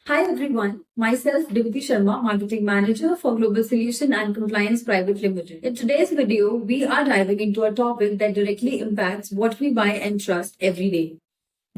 Hi everyone, myself Diviti Sharma, Marketing Manager for Global Solution and Compliance Private Limited. In today's video, we are diving into a topic that directly impacts what we buy and trust every day.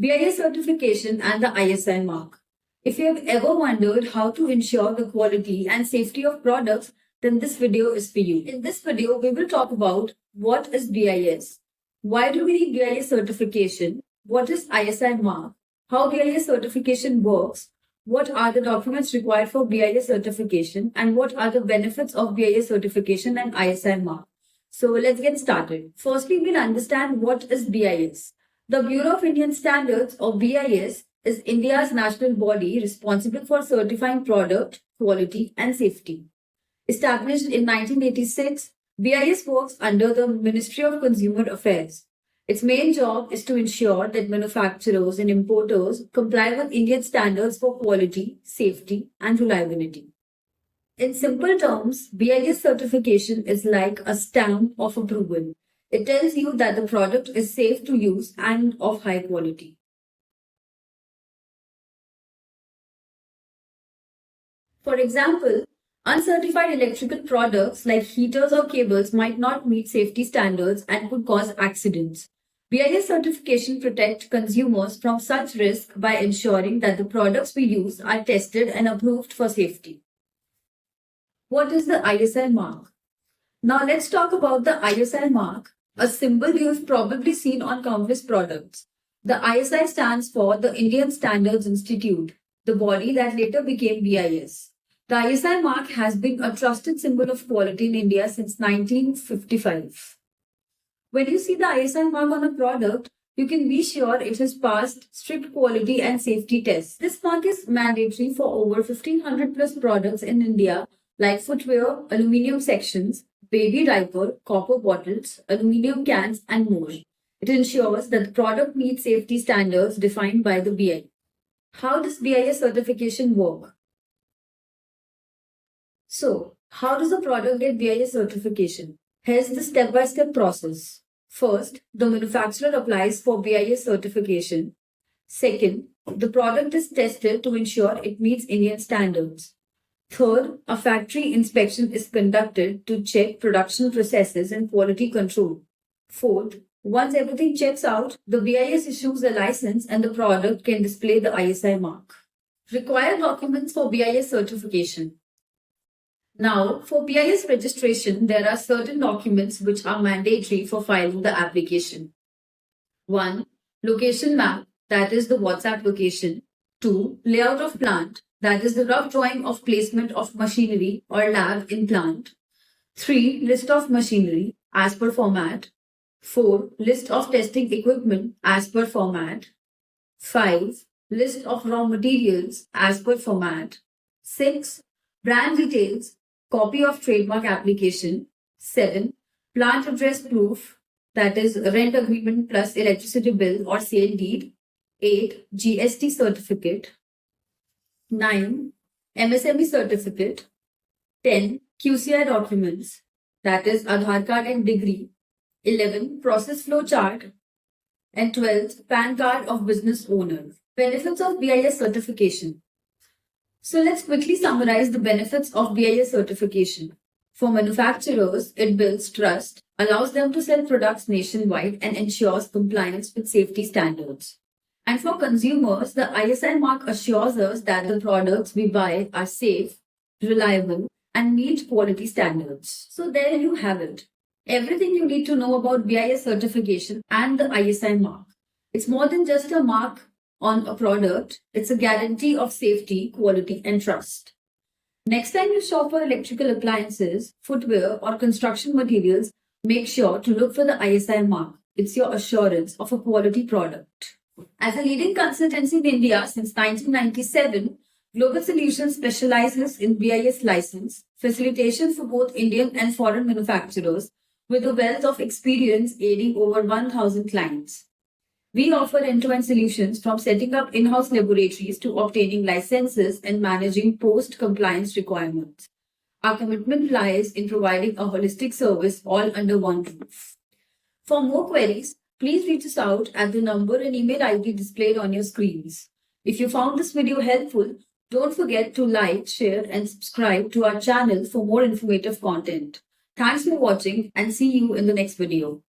BIS certification and the ISI mark. If you have ever wondered how to ensure the quality and safety of products, then this video is for you. In this video, we will talk about what is BIS, why do we need BIS certification, what is ISI mark, how BIS certification works, what are the documents required for BIS certification, and what are the benefits of BIS certification and ISI mark. So let's get started. Firstly, we'll understand what is BIS. The Bureau of Indian Standards, or BIS, is India's national body responsible for certifying product quality and safety. Established in 1986, BIS works under the Ministry of Consumer Affairs. Its main job is to ensure that manufacturers and importers comply with Indian standards for quality, safety, and reliability. In simple terms, BIS certification is like a stamp of approval. It tells you that the product is safe to use and of high quality. For example, uncertified electrical products like heaters or cables might not meet safety standards and could cause accidents. BIS certification protects consumers from such risk by ensuring that the products we use are tested and approved for safety. What is the ISI mark? Now let's talk about the ISI mark, a symbol you've probably seen on countless products. The ISI stands for the Indian Standards Institute, the body that later became BIS. The ISI mark has been a trusted symbol of quality in India since 1955. When you see the ISI mark on a product, you can be sure it has passed strict quality and safety tests. This mark is mandatory for over 1500 plus products in India like footwear, aluminium sections, baby diaper, copper bottles, aluminium cans, and more. It ensures that the product meets safety standards defined by the BIS. How does BIS certification work? So, how does a product get BIS certification? Here's the step-by-step process. First, the manufacturer applies for BIS certification. Second, the product is tested to ensure it meets Indian standards. Third, a factory inspection is conducted to check production processes and quality control. Fourth, once everything checks out, the BIS issues a license and the product can display the ISI mark. Required documents for BIS certification. Now, for BIS registration, there are certain documents which are mandatory for filing the application. 1. Location map, that is the WhatsApp location. 2. Layout of plant, that is the rough drawing of placement of machinery or lab in plant. 3. List of machinery as per format. 4. List of testing equipment as per format. 5. List of raw materials as per format. 6. Brand details, copy of trademark application. 7. Plant address proof, that is rent agreement plus electricity bill or sale deed. 8. GST certificate. 9. MSME certificate. 10. QCI documents, that is Aadhaar card and degree. 11. Process flow chart. And 12. PAN card of business owner. Benefits of BIS certification. So let's quickly summarize the benefits of BIS certification. For manufacturers, it builds trust, allows them to sell products nationwide, and ensures compliance with safety standards. And for consumers, the ISI mark assures us that the products we buy are safe, reliable, and meet quality standards. So there you have it. Everything you need to know about BIS certification and the ISI mark. It's more than just a mark on a product, it's a guarantee of safety, quality, and trust. Next time you shop for electrical appliances, footwear, or construction materials, make sure to look for the ISI mark. It's your assurance of a quality product. As a leading consultancy in India since 1997, Global Solutions specializes in BIS license, facilitation for both Indian and foreign manufacturers, with a wealth of experience aiding over 1,000 clients. We offer end-to-end solutions from setting up in-house laboratories to obtaining licenses and managing post-compliance requirements. Our commitment lies in providing a holistic service all under one roof. For more queries, please reach us out at the number and email ID displayed on your screens. If you found this video helpful, Don't forget to like, share, and subscribe to our channel for more informative content. Thanks for watching and see you in the next video.